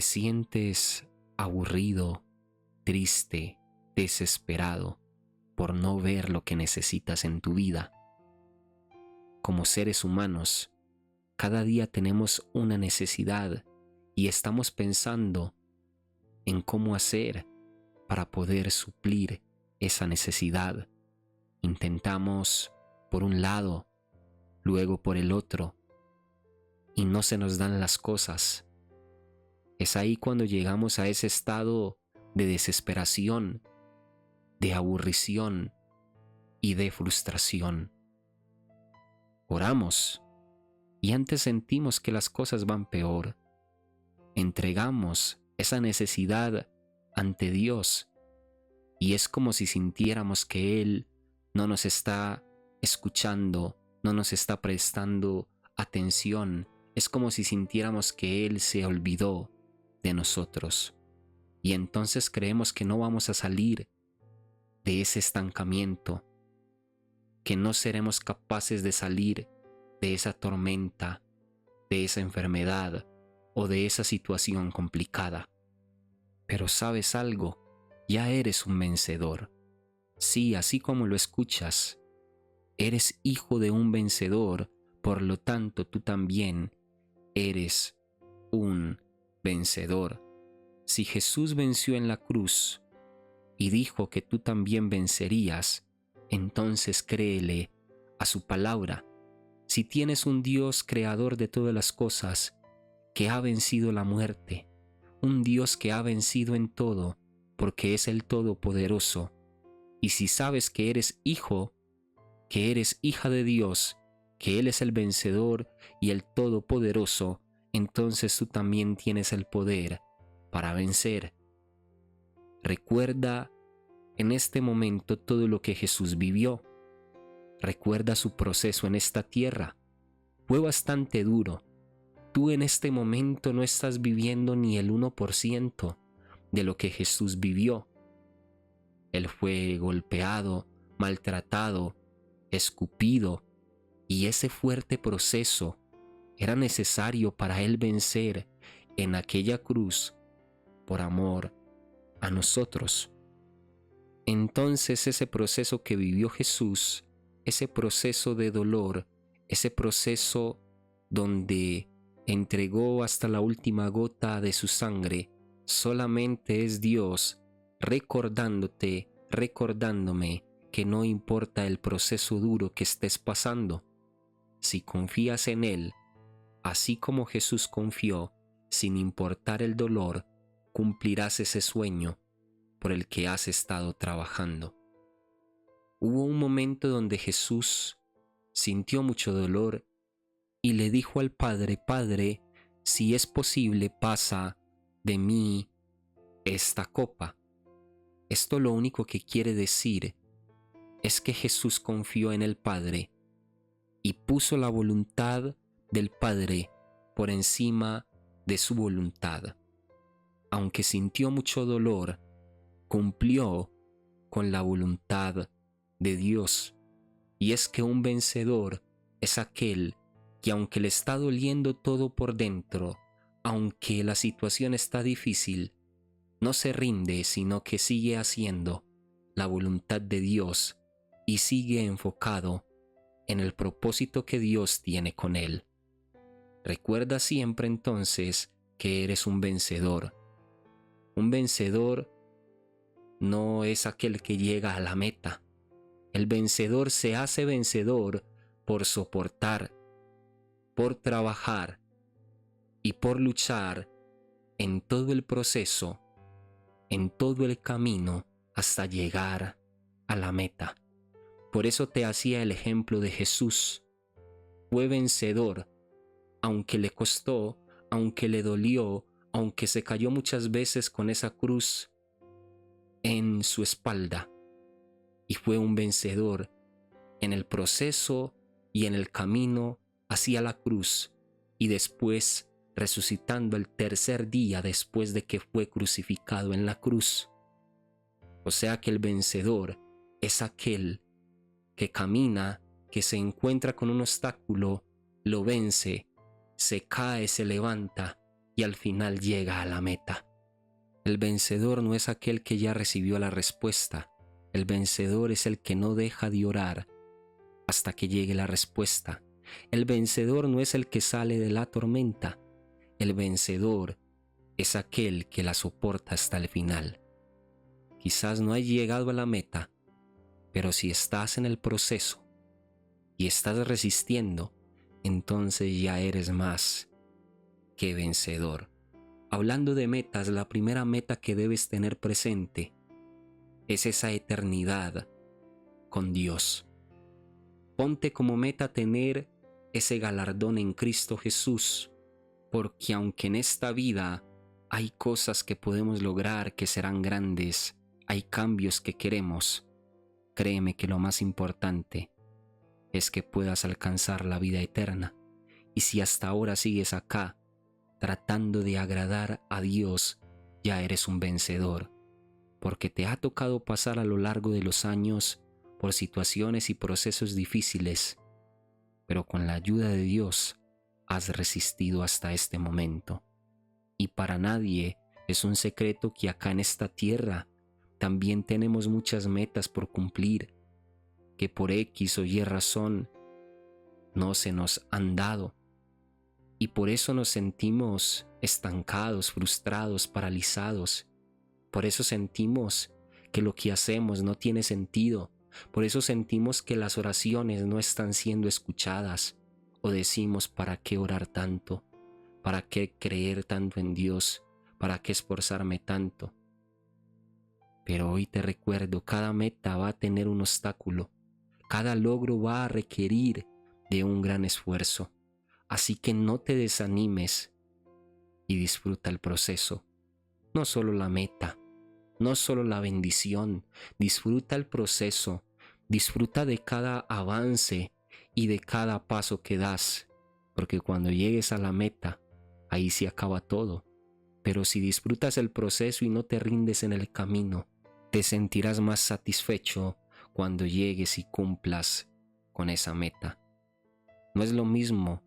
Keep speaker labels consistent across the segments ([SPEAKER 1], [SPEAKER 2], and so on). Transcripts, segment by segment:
[SPEAKER 1] ¿Te sientes aburrido, triste, desesperado por no ver lo que necesitas en tu vida? Como seres humanos, cada día tenemos una necesidad y estamos pensando en cómo hacer para poder suplir esa necesidad. Intentamos por un lado, luego por el otro, y no se nos dan las cosas. Es ahí cuando llegamos a ese estado de desesperación, de aburrición y de frustración. Oramos y antes sentimos que las cosas van peor. Entregamos esa necesidad ante Dios y es como si sintiéramos que Él no nos está escuchando, no nos está prestando atención. Es como si sintiéramos que Él se olvidó de nosotros. Y entonces creemos que no vamos a salir de ese estancamiento, que no seremos capaces de salir de esa tormenta, de esa enfermedad o de esa situación complicada. Pero ¿sabes algo? Ya eres un vencedor. Sí, así como lo escuchas, eres hijo de un vencedor, por lo tanto tú también eres un vencedor. Si Jesús venció en la cruz y dijo que tú también vencerías, entonces créele a su palabra. Si tienes un Dios creador de todas las cosas, que ha vencido la muerte, un Dios que ha vencido en todo, porque es el Todopoderoso, y si sabes que eres hijo, que eres hija de Dios, que Él es el vencedor y el Todopoderoso, entonces tú también tienes el poder para vencer. Recuerda en este momento todo lo que Jesús vivió. Recuerda su proceso en esta tierra. Fue bastante duro. Tú en este momento no estás viviendo ni el 1% de lo que Jesús vivió. Él fue golpeado, maltratado, escupido, y ese fuerte proceso era necesario para Él vencer en aquella cruz por amor a nosotros. Entonces ese proceso que vivió Jesús, ese proceso de dolor, ese proceso donde entregó hasta la última gota de su sangre, solamente es Dios recordándote, recordándome que no importa el proceso duro que estés pasando. Si confías en Él, así como Jesús confió, sin importar el dolor, cumplirás ese sueño por el que has estado trabajando. Hubo un momento donde Jesús sintió mucho dolor y le dijo al Padre: Padre, si es posible, pasa de mí esta copa. Esto lo único que quiere decir es que Jesús confió en el Padre y puso la voluntad del Padre por encima de su voluntad. Aunque sintió mucho dolor, cumplió con la voluntad de Dios. Y es que un vencedor es aquel que, aunque le está doliendo todo por dentro, aunque la situación está difícil, no se rinde, sino que sigue haciendo la voluntad de Dios y sigue enfocado en el propósito que Dios tiene con él. Recuerda siempre entonces que eres un vencedor. Un vencedor no es aquel que llega a la meta. El vencedor se hace vencedor por soportar, por trabajar y por luchar en todo el proceso, en todo el camino hasta llegar a la meta. Por eso te hacía el ejemplo de Jesús. Fue vencedor, aunque le costó, aunque le dolió, aunque se cayó muchas veces con esa cruz en su espalda. Y fue un vencedor en el proceso y en el camino hacia la cruz, y después resucitando el tercer día después de que fue crucificado en la cruz. O sea que el vencedor es aquel que camina, que se encuentra con un obstáculo, lo vence, se cae, se levanta y al final llega a la meta. El vencedor no es aquel que ya recibió la respuesta. El vencedor es el que no deja de orar hasta que llegue la respuesta. El vencedor no es el que sale de la tormenta. El vencedor es aquel que la soporta hasta el final. Quizás no hayas llegado a la meta, pero si estás en el proceso y estás resistiendo, entonces ya eres más que vencedor. Hablando de metas, la primera meta que debes tener presente es esa eternidad con Dios. Ponte como meta tener ese galardón en Cristo Jesús, porque aunque en esta vida hay cosas que podemos lograr que serán grandes, hay cambios que queremos, créeme que lo más importante es que puedas alcanzar la vida eterna. Y si hasta ahora sigues acá tratando de agradar a Dios, ya eres un vencedor, porque te ha tocado pasar a lo largo de los años por situaciones y procesos difíciles, pero con la ayuda de Dios has resistido hasta este momento. Y para nadie es un secreto que acá en esta tierra también tenemos muchas metas por cumplir, que por X o Y razón no se nos han dado. Y por eso nos sentimos estancados, frustrados, paralizados. Por eso sentimos que lo que hacemos no tiene sentido. Por eso sentimos que las oraciones no están siendo escuchadas. O decimos, ¿para qué orar tanto? ¿Para qué creer tanto en Dios? ¿Para qué esforzarme tanto? Pero hoy te recuerdo, cada meta va a tener un obstáculo. Cada logro va a requerir de un gran esfuerzo. Así que no te desanimes y disfruta el proceso. No solo la meta, no solo la bendición, disfruta el proceso, disfruta de cada avance y de cada paso que das, porque cuando llegues a la meta, ahí se acaba todo. Pero si disfrutas el proceso y no te rindes en el camino, te sentirás más satisfecho cuando llegues y cumplas con esa meta. No es lo mismo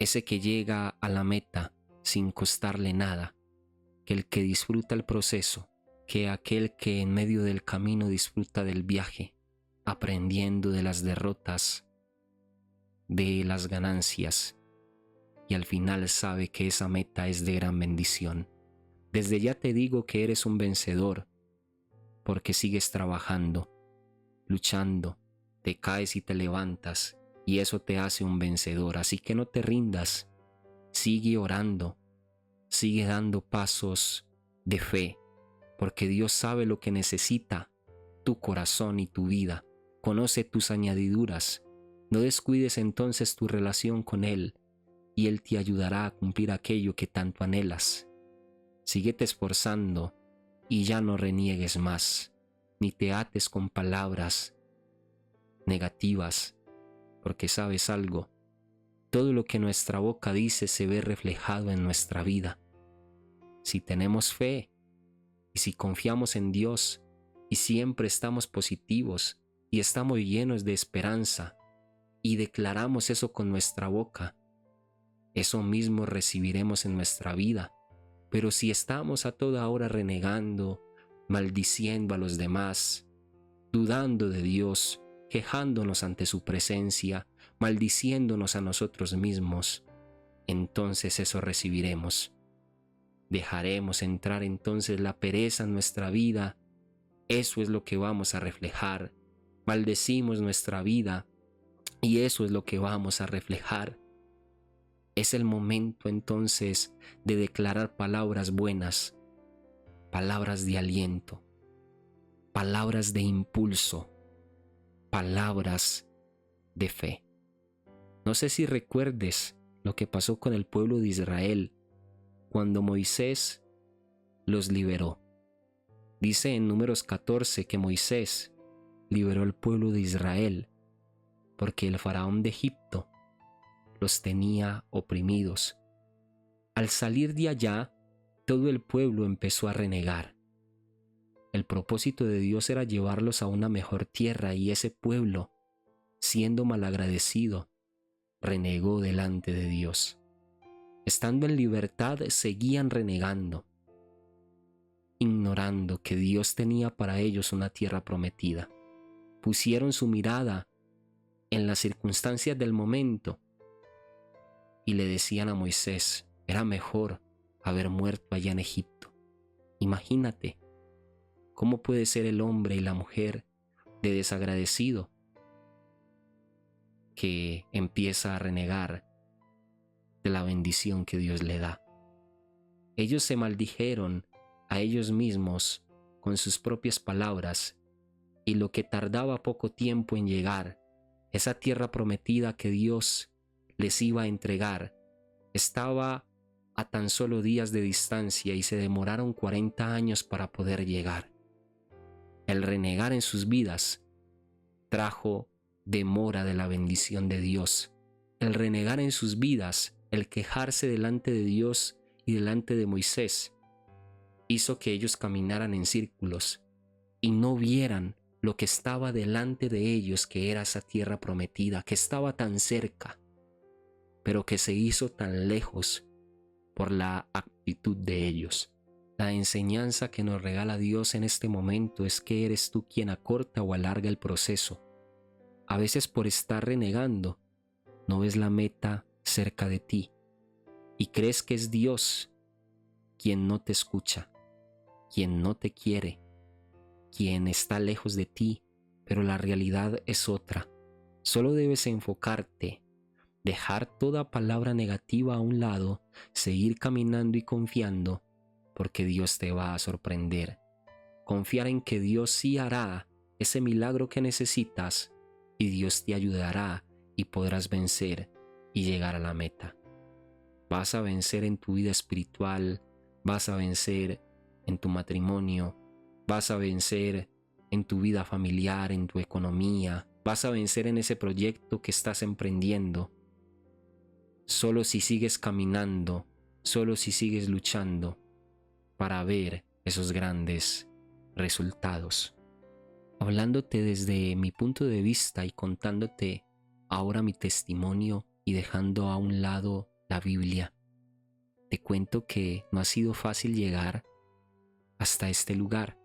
[SPEAKER 1] ese que llega a la meta sin costarle nada, que el que disfruta el proceso, que aquel que en medio del camino disfruta del viaje, aprendiendo de las derrotas, de las ganancias, y al final sabe que esa meta es de gran bendición. Desde ya te digo que eres un vencedor, porque sigues trabajando, luchando, te caes y te levantas, y eso te hace un vencedor. Así que no te rindas, sigue orando, sigue dando pasos de fe, porque Dios sabe lo que necesita tu corazón y tu vida, conoce tus añadiduras. No descuides entonces tu relación con Él, y Él te ayudará a cumplir aquello que tanto anhelas. Síguete esforzando y ya no reniegues más, ni te ates con palabras negativas, porque sabes algo, todo lo que nuestra boca dice se ve reflejado en nuestra vida. Si tenemos fe y si confiamos en Dios y siempre estamos positivos y estamos llenos de esperanza y declaramos eso con nuestra boca, eso mismo recibiremos en nuestra vida. Pero si estamos a toda hora renegando, maldiciendo a los demás, dudando de Dios, quejándonos ante su presencia, maldiciéndonos a nosotros mismos, entonces eso recibiremos. Dejaremos entrar entonces la pereza en nuestra vida. Eso es lo que vamos a reflejar. Maldecimos nuestra vida y eso es lo que vamos a reflejar. Es el momento entonces de declarar palabras buenas, palabras de aliento, palabras de impulso, palabras de fe. No sé si recuerdes lo que pasó con el pueblo de Israel cuando Moisés los liberó. Dice en Números 14 que Moisés liberó al pueblo de Israel porque el faraón de Egipto los tenía oprimidos. Al salir de allá, todo el pueblo empezó a renegar. El propósito de Dios era llevarlos a una mejor tierra y ese pueblo, siendo malagradecido, renegó delante de Dios. Estando en libertad, seguían renegando, ignorando que Dios tenía para ellos una tierra prometida. Pusieron su mirada en las circunstancias del momento y le decían a Moisés: era mejor haber muerto allá en Egipto. Imagínate cómo puede ser el hombre y la mujer de desagradecido que empieza a renegar de la bendición que Dios le da. Ellos se maldijeron a ellos mismos con sus propias palabras, y lo que tardaba poco tiempo en llegar, esa tierra prometida que Dios les iba a entregar, estaba a tan solo días de distancia y se demoraron 40 años para poder llegar. El renegar en sus vidas trajo demora de la bendición de Dios. El renegar en sus vidas, el quejarse delante de Dios y delante de Moisés, hizo que ellos caminaran en círculos y no vieran lo que estaba delante de ellos, que era esa tierra prometida, que estaba tan cerca, pero que se hizo tan lejos por la actitud de ellos. La enseñanza que nos regala Dios en este momento es que eres tú quien acorta o alarga el proceso. A veces, por estar renegando, no ves la meta cerca de ti y crees que es Dios quien no te escucha, quien no te quiere, quien está lejos de ti, pero la realidad es otra. Solo debes enfocarte, dejar toda palabra negativa a un lado, seguir caminando y confiando, porque Dios te va a sorprender. Confiar en que Dios sí hará ese milagro que necesitas, y Dios te ayudará y podrás vencer y llegar a la meta. Vas a vencer en tu vida espiritual, vas a vencer en tu matrimonio, vas a vencer en tu vida familiar, en tu economía, vas a vencer en ese proyecto que estás emprendiendo. Solo si sigues caminando, solo si sigues luchando para ver esos grandes resultados. Hablándote desde mi punto de vista y contándote ahora mi testimonio y dejando a un lado la Biblia, te cuento que no ha sido fácil llegar hasta este lugar.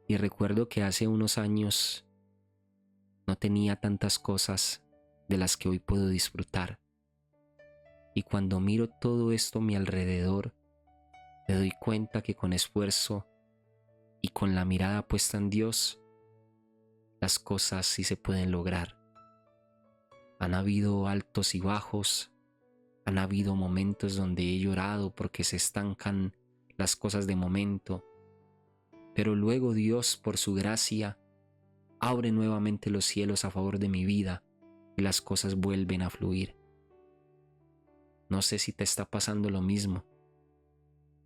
[SPEAKER 1] Y recuerdo que hace unos años no tenía tantas cosas de las que hoy puedo disfrutar. Y cuando miro todo esto a mi alrededor, me doy cuenta que con esfuerzo y con la mirada puesta en Dios, las cosas sí se pueden lograr. Han habido altos y bajos, han habido momentos donde he llorado porque se estancan las cosas de momento, pero luego Dios, por su gracia, abre nuevamente los cielos a favor de mi vida y las cosas vuelven a fluir. No sé si te está pasando lo mismo,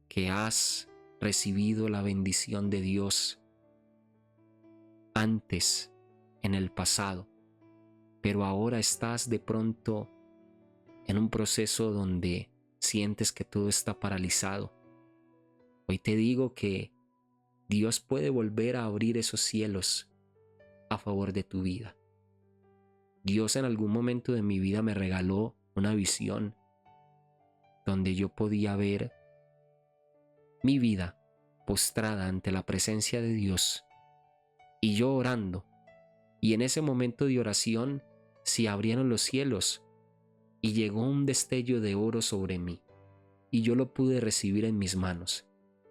[SPEAKER 1] que has recibido la bendición de Dios antes, en el pasado, pero ahora estás de pronto en un proceso donde sientes que todo está paralizado. Hoy te digo que Dios puede volver a abrir esos cielos a favor de tu vida. Dios en algún momento de mi vida me regaló una visión donde yo podía ver mi vida postrada ante la presencia de Dios y yo orando. Y en ese momento de oración se abrieron los cielos y llegó un destello de oro sobre mí y yo lo pude recibir en mis manos.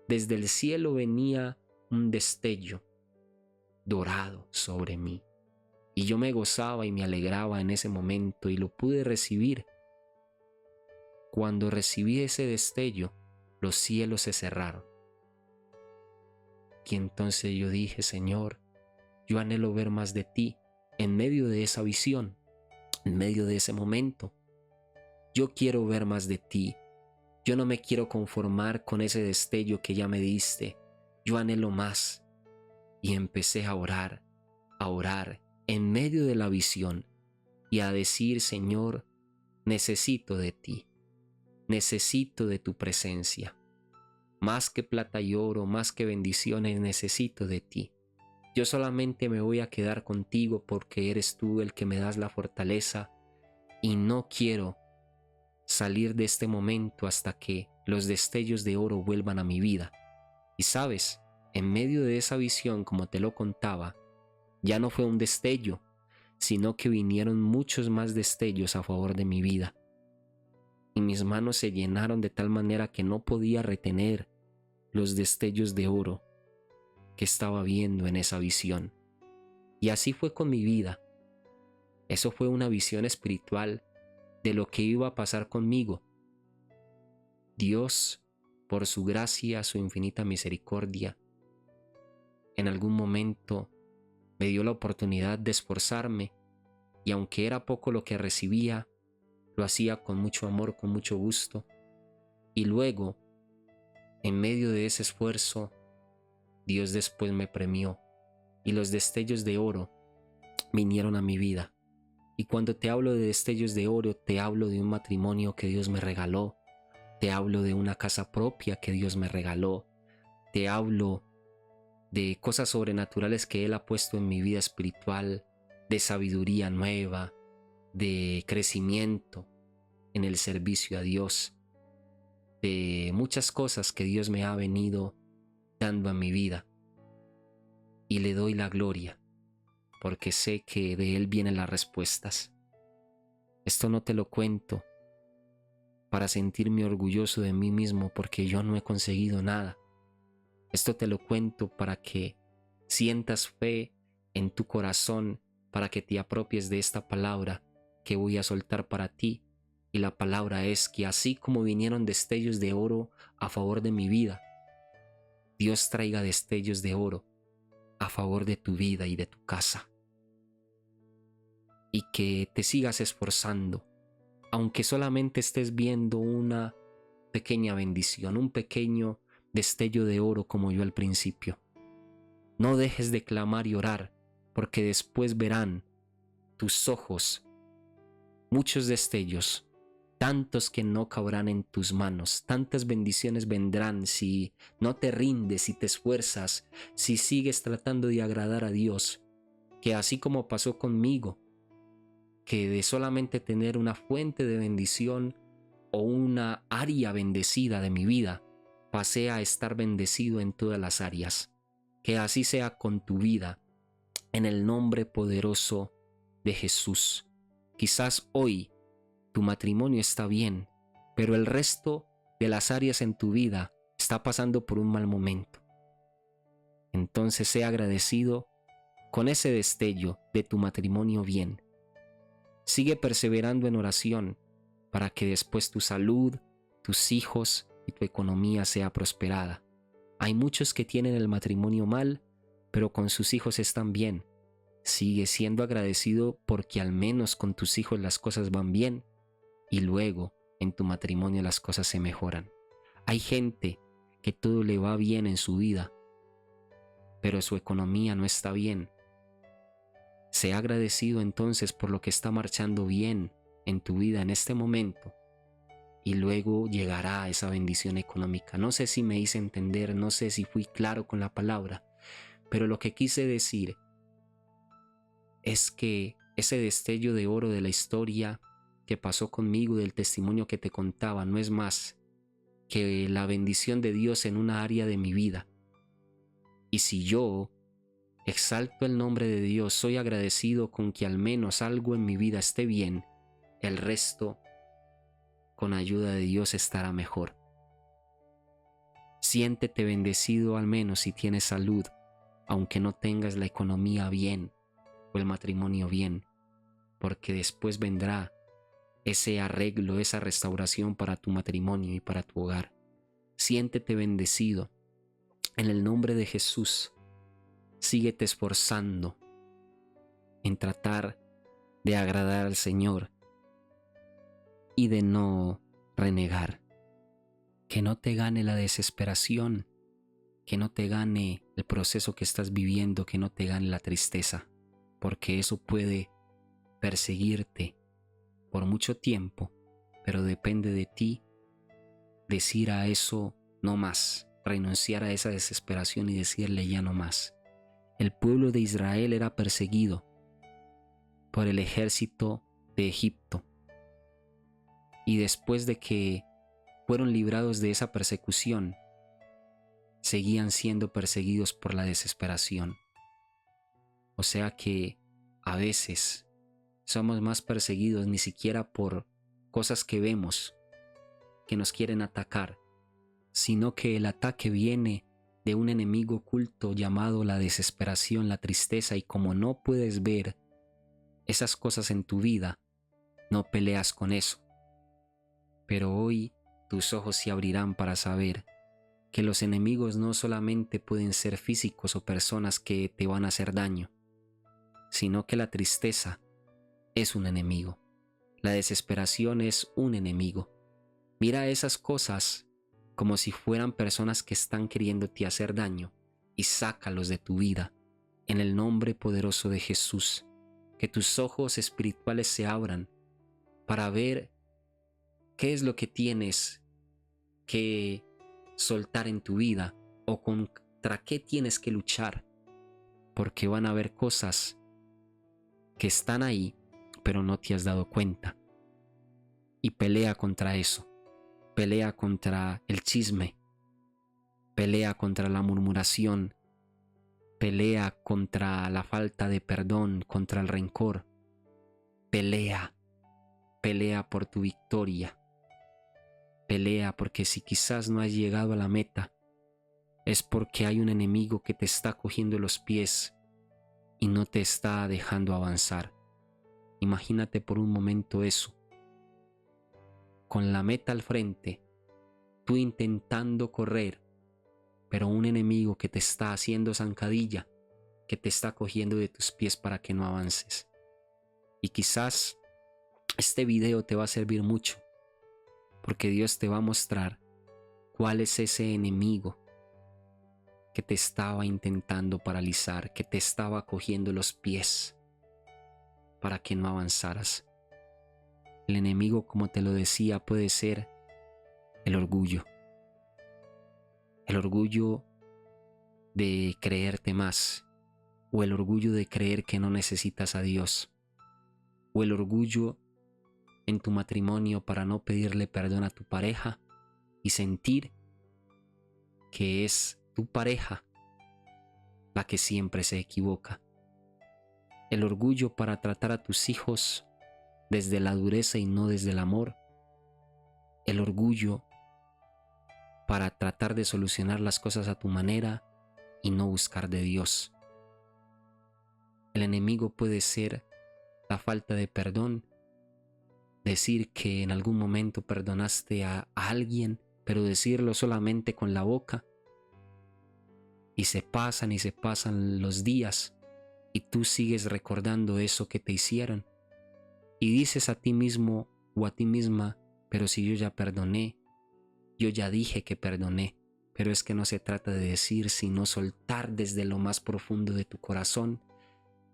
[SPEAKER 1] Desde el cielo venía un destello dorado sobre mí y yo me gozaba y me alegraba en ese momento y lo pude recibir. Cuando recibí ese destello, los cielos se cerraron. Y entonces yo dije: Señor, yo anhelo ver más de ti en medio de esa visión, en medio de ese momento. Yo quiero ver más de ti. Yo no me quiero conformar con ese destello que ya me diste. Yo anhelo más. Y empecé a orar en medio de la visión y a decir: Señor, necesito de ti. Necesito de tu presencia. Más que plata y oro, más que bendiciones, necesito de ti. Yo solamente me voy a quedar contigo porque eres tú el que me das la fortaleza y no quiero salir de este momento hasta que los destellos de oro vuelvan a mi vida. Y sabes, en medio de esa visión, como te lo contaba, ya no fue un destello, sino que vinieron muchos más destellos a favor de mi vida. Y mis manos se llenaron de tal manera que no podía retener los destellos de oro que estaba viendo en esa visión. Y así fue con mi vida. Eso fue una visión espiritual de lo que iba a pasar conmigo. Dios, por su gracia, su infinita misericordia, en algún momento me dio la oportunidad de esforzarme, y aunque era poco lo que recibía, lo hacía con mucho amor, con mucho gusto. Y luego, en medio de ese esfuerzo, Dios después me premió y los destellos de oro vinieron a mi vida. Y cuando te hablo de destellos de oro, te hablo de un matrimonio que Dios me regaló, te hablo de una casa propia que Dios me regaló, te hablo de cosas sobrenaturales que Él ha puesto en mi vida espiritual, de sabiduría nueva, de crecimiento en el servicio a Dios, de muchas cosas que Dios me ha venido dando a mi vida. Y le doy la gloria, porque sé que de Él vienen las respuestas. Esto no te lo cuento para sentirme orgulloso de mí mismo porque yo no he conseguido nada. Esto te lo cuento para que sientas fe en tu corazón, para que te apropies de esta palabra que voy a soltar para ti. Y la palabra es que así como vinieron destellos de oro a favor de mi vida, Dios traiga destellos de oro a favor de tu vida y de tu casa. Y que te sigas esforzando, aunque solamente estés viendo una pequeña bendición, un pequeño destello de oro como yo al principio. No dejes de clamar y orar, porque después verán tus ojos muchos destellos, tantos que no cabrán en tus manos. Tantas bendiciones vendrán si no te rindes, si te esfuerzas, si sigues tratando de agradar a Dios, que así como pasó conmigo, que de solamente tener una fuente de bendición o una área bendecida de mi vida, pasé a estar bendecido en todas las áreas. Que así sea con tu vida, en el nombre poderoso de Jesús. Quizás hoy tu matrimonio está bien, pero el resto de las áreas en tu vida está pasando por un mal momento. Entonces sea agradecido con ese destello de tu matrimonio bien. Sigue perseverando en oración para que después tu salud, tus hijos y tu economía sea prosperada. Hay muchos que tienen el matrimonio mal, pero con sus hijos están bien. Sigue siendo agradecido porque al menos con tus hijos las cosas van bien y luego en tu matrimonio las cosas se mejoran. Hay gente que todo le va bien en su vida, pero su economía no está bien. Sea agradecido entonces por lo que está marchando bien en tu vida en este momento y luego llegará esa bendición económica. No sé si me hice entender, no sé si fui claro con la palabra, pero lo que quise decir es que ese destello de oro de la historia que pasó conmigo, del testimonio que te contaba, no es más que la bendición de Dios en una área de mi vida. Y si yo exalto el nombre de Dios, soy agradecido con que al menos algo en mi vida esté bien, el resto, con ayuda de Dios, estará mejor. Siéntete bendecido al menos si tienes salud, aunque no tengas la economía bien o el matrimonio bien, porque después vendrá ese arreglo, esa restauración para tu matrimonio y para tu hogar. Siéntete bendecido. En el nombre de Jesús, síguete esforzando en tratar de agradar al Señor y de no renegar. Que no te gane la desesperación, que no te gane el proceso que estás viviendo, que no te gane la tristeza, porque eso puede perseguirte por mucho tiempo, pero depende de ti decir a eso no más, renunciar a esa desesperación y decirle ya no más. El pueblo de Israel era perseguido por el ejército de Egipto. y después de que fueron librados de esa persecución, seguían siendo perseguidos por la desesperación. O sea que a veces somos más perseguidos ni siquiera por cosas que vemos que nos quieren atacar, sino que el ataque viene de un enemigo oculto llamado la desesperación, la tristeza, y como no puedes ver esas cosas en tu vida, no peleas con eso. Pero hoy tus ojos se abrirán para saber que los enemigos no solamente pueden ser físicos o personas que te van a hacer daño, sino que la tristeza es un enemigo. La desesperación es un enemigo. Mira esas cosas como si fueran personas que están queriéndote hacer daño y sácalos de tu vida en el nombre poderoso de Jesús. Que tus ojos espirituales se abran para ver qué es lo que tienes que soltar en tu vida o contra qué tienes que luchar, porque van a haber cosas que están ahí pero no te has dado cuenta. Y pelea contra eso, pelea contra el chisme, pelea contra la murmuración, pelea contra la falta de perdón, contra el rencor. Pelea por tu victoria. Pelea porque si quizás no has llegado a la meta, es porque hay un enemigo que te está cogiendo los pies y no te está dejando avanzar. Imagínate por un momento eso. Con la meta al frente, tú intentando correr, pero un enemigo que te está haciendo zancadilla, que te está cogiendo de tus pies para que no avances. Y quizás este video te va a servir mucho, porque Dios te va a mostrar cuál es ese enemigo que te estaba intentando paralizar, que te estaba cogiendo los pies para que no avanzaras. El enemigo, como te lo decía, puede ser el orgullo. El orgullo de creerte más, o el orgullo de creer que no necesitas a Dios, o el orgullo en tu matrimonio para no pedirle perdón a tu pareja y sentir que es tu pareja la que siempre se equivoca. El orgullo para tratar a tus hijos desde la dureza y no desde el amor. El orgullo para tratar de solucionar las cosas a tu manera y no buscar de Dios. El enemigo puede ser la falta de perdón, decir que en algún momento perdonaste a alguien, pero decirlo solamente con la boca. Y se pasan los días y tú sigues recordando eso que te hicieron. Y dices a ti mismo o a ti misma, pero si yo ya perdoné, yo ya dije que perdoné. Pero es que no se trata de decir, sino soltar desde lo más profundo de tu corazón.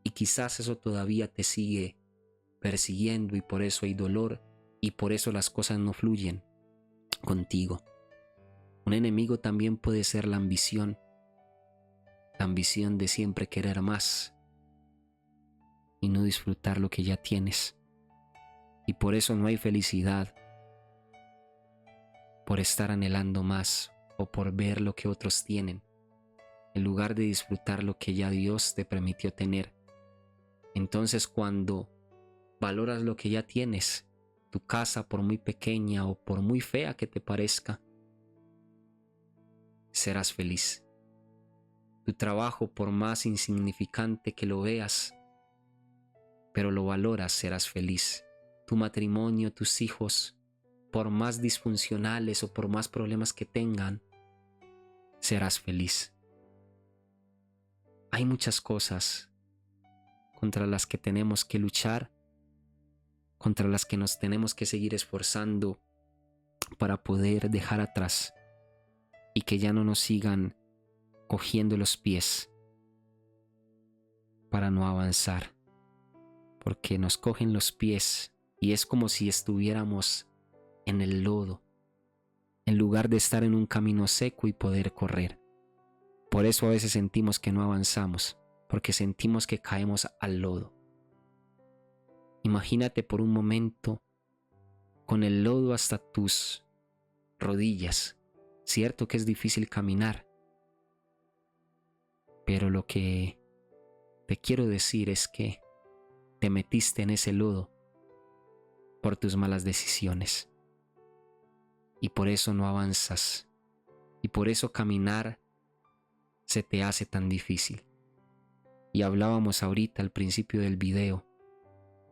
[SPEAKER 1] Y quizás eso todavía te sigue persiguiendo y por eso hay dolor y por eso las cosas no fluyen contigo. Un enemigo también puede ser la ambición de siempre querer más y no disfrutar lo que ya tienes. Y por eso no hay felicidad, por estar anhelando más o por ver lo que otros tienen, en lugar de disfrutar lo que ya Dios te permitió tener. Entonces, cuando valoras lo que ya tienes, tu casa, por muy pequeña o por muy fea que te parezca, serás feliz. Tu trabajo, por más insignificante que lo veas, pero lo valoras, serás feliz. Tu matrimonio, tus hijos, por más disfuncionales o por más problemas que tengan, serás feliz. Hay muchas cosas contra las que tenemos que luchar, contra las que nos tenemos que seguir esforzando para poder dejar atrás y que ya no nos sigan cogiendo los pies para no avanzar, porque nos cogen los pies y es como si estuviéramos en el lodo, en lugar de estar en un camino seco y poder correr. Por eso a veces sentimos que no avanzamos, porque sentimos que caemos al lodo. Imagínate por un momento con el lodo hasta tus rodillas. Cierto que es difícil caminar, pero lo que te quiero decir es que te metiste en ese lodo por tus malas decisiones y por eso no avanzas y por eso caminar se te hace tan difícil. Y hablábamos ahorita al principio del video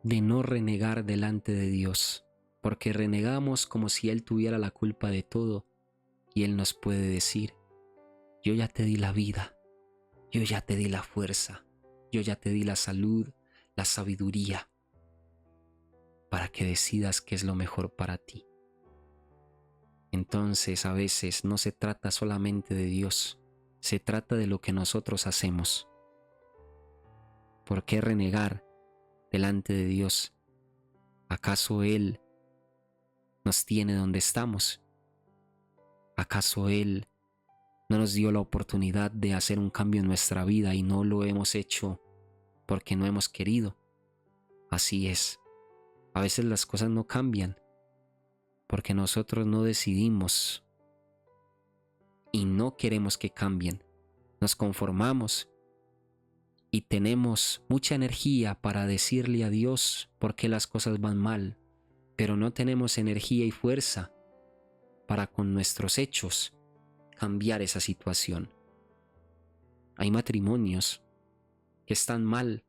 [SPEAKER 1] de no renegar delante de Dios, porque renegamos como si Él tuviera la culpa de todo y Él nos puede decir: yo ya te di la vida, yo ya te di la fuerza, yo ya te di la salud, la sabiduría, para que decidas qué es lo mejor para ti. Entonces a veces no se trata solamente de Dios, se trata de lo que nosotros hacemos. ¿Por qué renegar delante de Dios? ¿Acaso Él nos tiene donde estamos? ¿Acaso Él no nos dio la oportunidad de hacer un cambio en nuestra vida y no lo hemos hecho porque no hemos querido? Así es. A veces las cosas no cambian porque nosotros no decidimos y no queremos que cambien. Nos conformamos y tenemos mucha energía para decirle a Dios por qué las cosas van mal, pero no tenemos energía y fuerza para con nuestros hechos cambiar esa situación. Hay matrimonios que están mal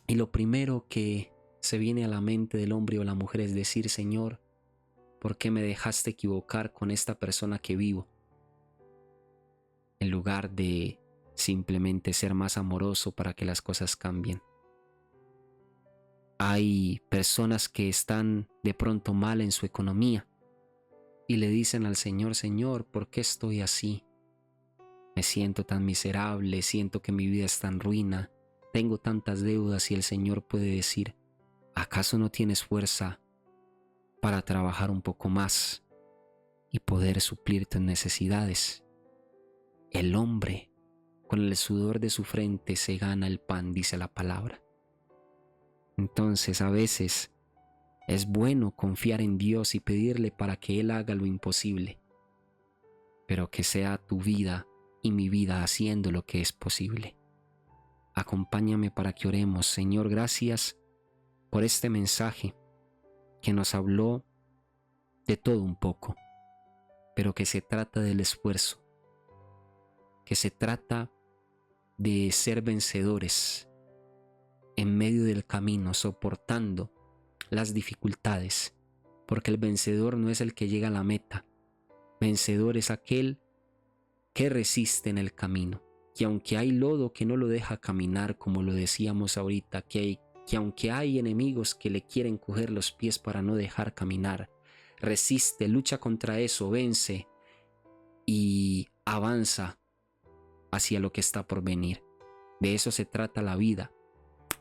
[SPEAKER 1] y lo primero que se viene a la mente del hombre o la mujer es decir: Señor, ¿por qué me dejaste equivocar con esta persona que vivo? En lugar de simplemente ser más amoroso para que las cosas cambien. Hay personas que están de pronto mal en su economía y le dicen al Señor: Señor, ¿por qué estoy así? Me siento tan miserable, siento que mi vida está en ruina, tengo tantas deudas. Y el Señor puede decir: ¿acaso no tienes fuerza para trabajar un poco más y poder suplir tus necesidades? El hombre con el sudor de su frente se gana el pan, dice la palabra. Entonces a veces es bueno confiar en Dios y pedirle para que Él haga lo imposible, pero que sea tu vida y mi vida haciendo lo que es posible. Acompáñame para que oremos. Señor, gracias por este mensaje que nos habló de todo un poco, pero que se trata del esfuerzo, que se trata de ser vencedores en medio del camino, soportando las dificultades, porque el vencedor no es el que llega a la meta. Vencedor es aquel que resiste en el camino, que aunque hay lodo que no lo deja caminar, como lo decíamos ahorita, que aunque hay enemigos que le quieren coger los pies para no dejar caminar, resiste, lucha contra eso, vence y avanza hacia lo que está por venir. De eso se trata la vida,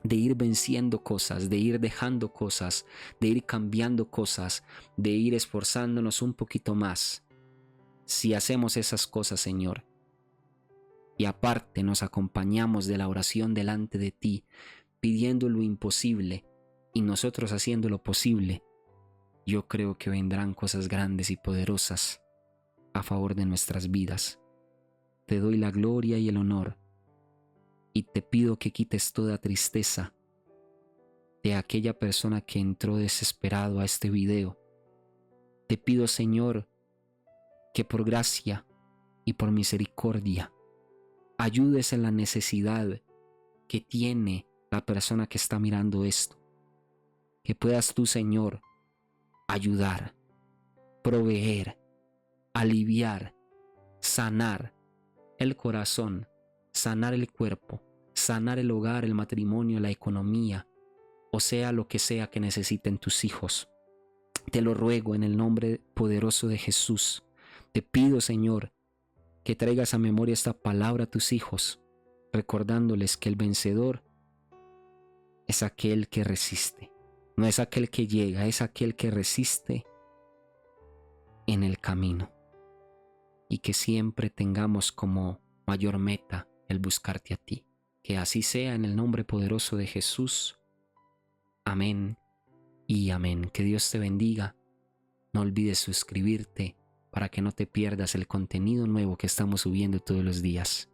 [SPEAKER 1] de ir venciendo cosas, de ir dejando cosas, de ir cambiando cosas, de ir esforzándonos un poquito más. Si hacemos esas cosas, Señor, y aparte nos acompañamos de la oración delante de ti, pidiendo lo imposible y nosotros haciendo lo posible, yo creo que vendrán cosas grandes y poderosas a favor de nuestras vidas. Te doy la gloria y el honor y te pido que quites toda tristeza de aquella persona que entró desesperado a este video. Te pido, Señor, que por gracia y por misericordia ayudes en la necesidad que tiene la persona que está mirando esto. Que puedas tú, Señor, ayudar, proveer, aliviar, sanar el corazón, sanar el cuerpo, sanar el hogar, el matrimonio, la economía, o sea lo que sea que necesiten tus hijos. Te lo ruego en el nombre poderoso de Jesús. Te pido, Señor, que traigas a memoria esta palabra a tus hijos, recordándoles que el vencedor es aquel que resiste. No es aquel que llega, es aquel que resiste en el camino. Y que siempre tengamos como mayor meta el buscarte a ti. Que así sea en el nombre poderoso de Jesús. Amén y amén. Que Dios te bendiga No olvides suscribirte para que no te pierdas el contenido nuevo que estamos subiendo todos los días.